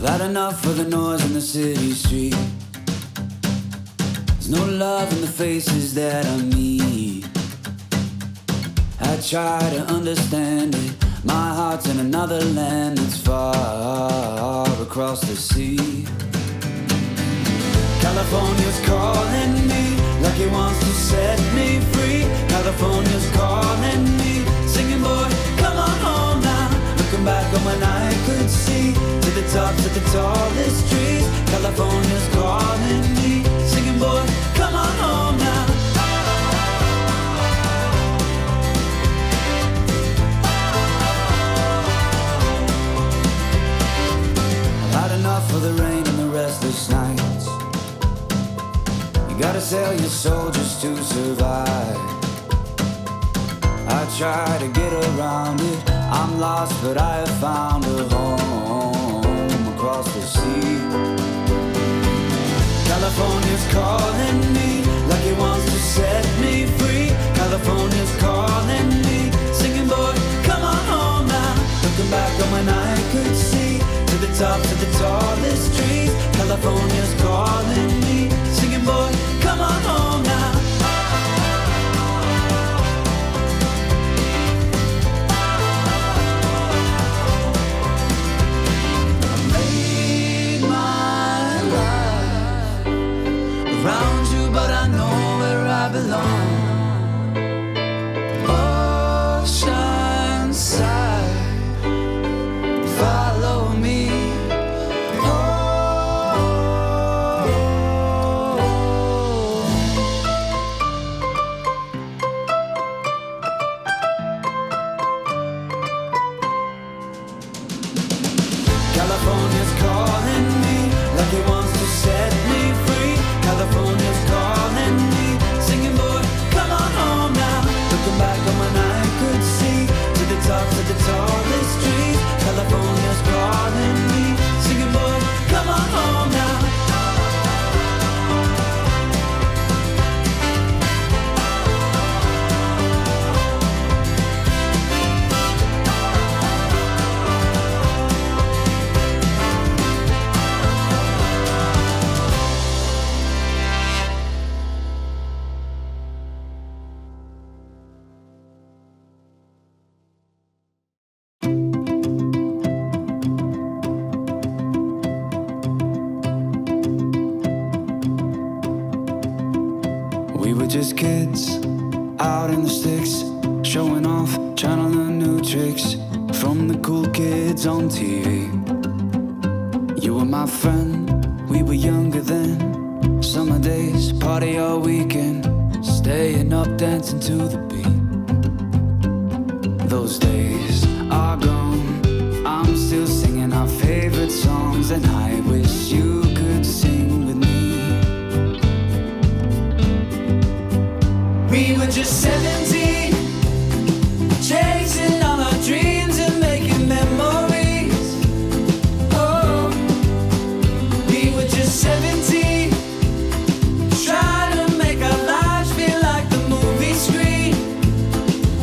Had enough of the noise in the city street. There's no love in the faces that I meet. I try to understand it. My heart's in another land that's far across the sea. California's calling me like he wants to set me free. California's calling me, singing, boy, come on home now. Looking back on when I could see to the tops of the tallest trees. California's calling me, singing, boy, come on home now. I've had enough of the rain and the restless nights. You gotta sell your soul just to survive. I try to get around it. I'm lost, but I have found a home across the sea. California's calling me like he wants to set me free. California's calling me, singing, boy, come on home now. Looking back on when I could see to the tops of the tallest trees. California's calling me, singing, boy, come on home now. Around you, but I know where I belong. Oceanside, follow me. California's calling me like he wants to set me free. California's calling me, singing, boy, come on home now. Looking back on when I could see to the tops of the tallest trees. California's calling me, singing, boy, come on home now. We were just kids, out in the sticks, showing off, trying to learn new tricks from the cool kids on TV. You were my friend, we were younger then. Summer days, party all weekend, staying up dancing to the beat. Those days are gone, I'm still singing our favorite songs, and I wish you could sing with me. We were just 17, chasing all our dreams and making memories. Oh, we were just 17, trying to make our lives feel like the movie screen.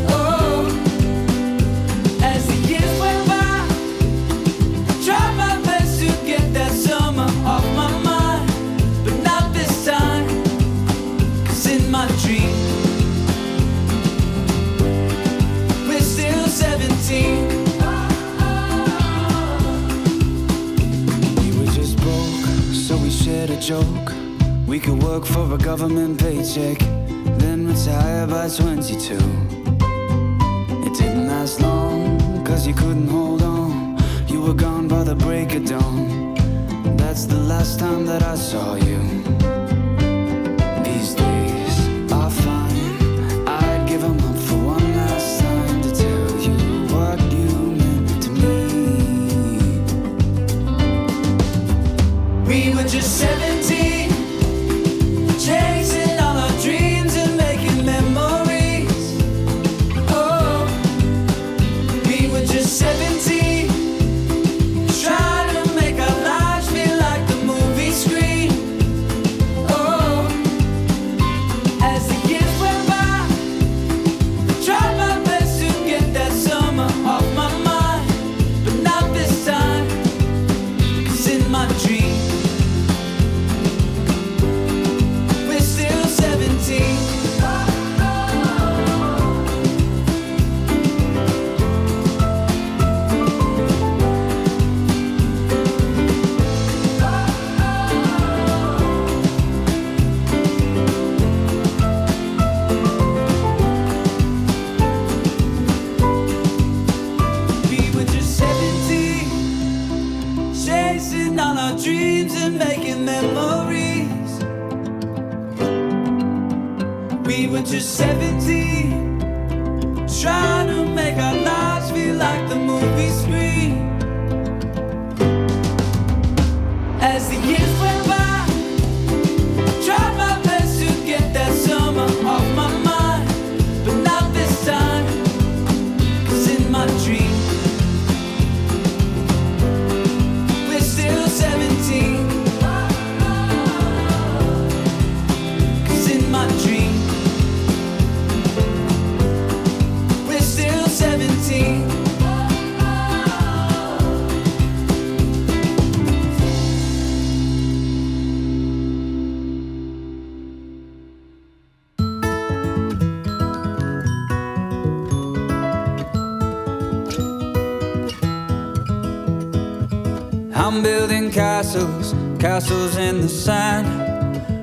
Oh, as the years went by, I tried my best to get that summer off my mind, but not this time, 'cause in my dream we're still 17. We were just broke, so we shared a joke. We could work for a government paycheck, then retire by 22. It didn't last long, 'cause you couldn't hold on. You were gone by the break of dawn. That's the last time that I saw you. These days are fine, I'd give 'em up for one last time to tell you what you meant to me. We were just 17, chasing all our dreams and making memories. Oh, we were just 17, trying to make our lives feel like the movie screen. We were just 17, trying to make our lives feel like the movie screen. As the years went by, tried my best to get that summer off my mind, but not this time, 'cause in my dream we're still 17. 'Cause in my dream we're still 17. I'm building castles, castles in the sand.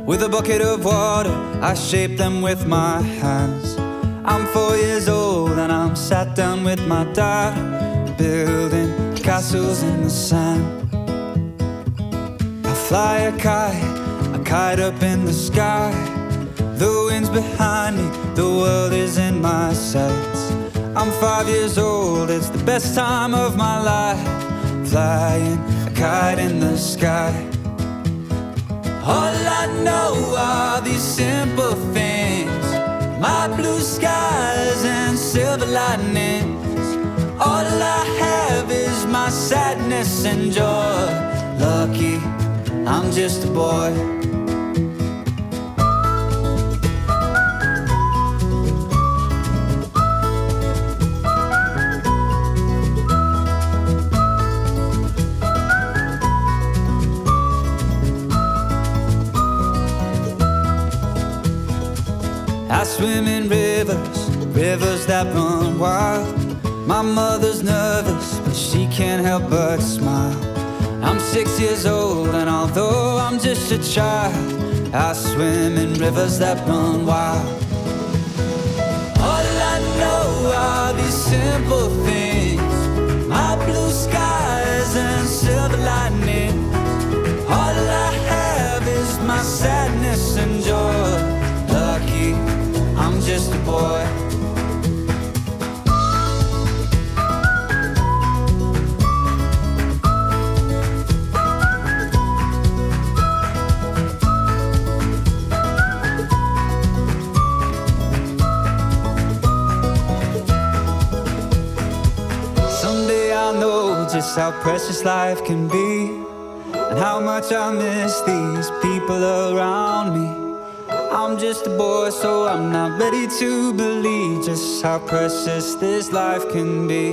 With a bucket of water, I shape them with my hands. I'm 4 years old and I'm sat down with my dad, building castles in the sand. I fly a kite up in the sky. The wind's behind me, the world is in my sights. I'm 5 years old, it's the best time of my life, flying a kite in the sky. All I know are these simple things, my blue skies and silver lightnings. All I have is my sadness and joy. Lucky, I'm just a boy. I swim in rivers, rivers that run wild. My mother's nervous, but she can't help but smile. I'm 6 years old, and although I'm just a child, I swim in rivers that run wild. All I know are these simple things, my blue skies and silver lightning. All I have is my sadness and joy. Lucky, I'm just a boy. Someday I'll know just how precious life can be, and how much I miss these people around me. I'm just a boy, so I'm not ready to believe just how precious this life can be.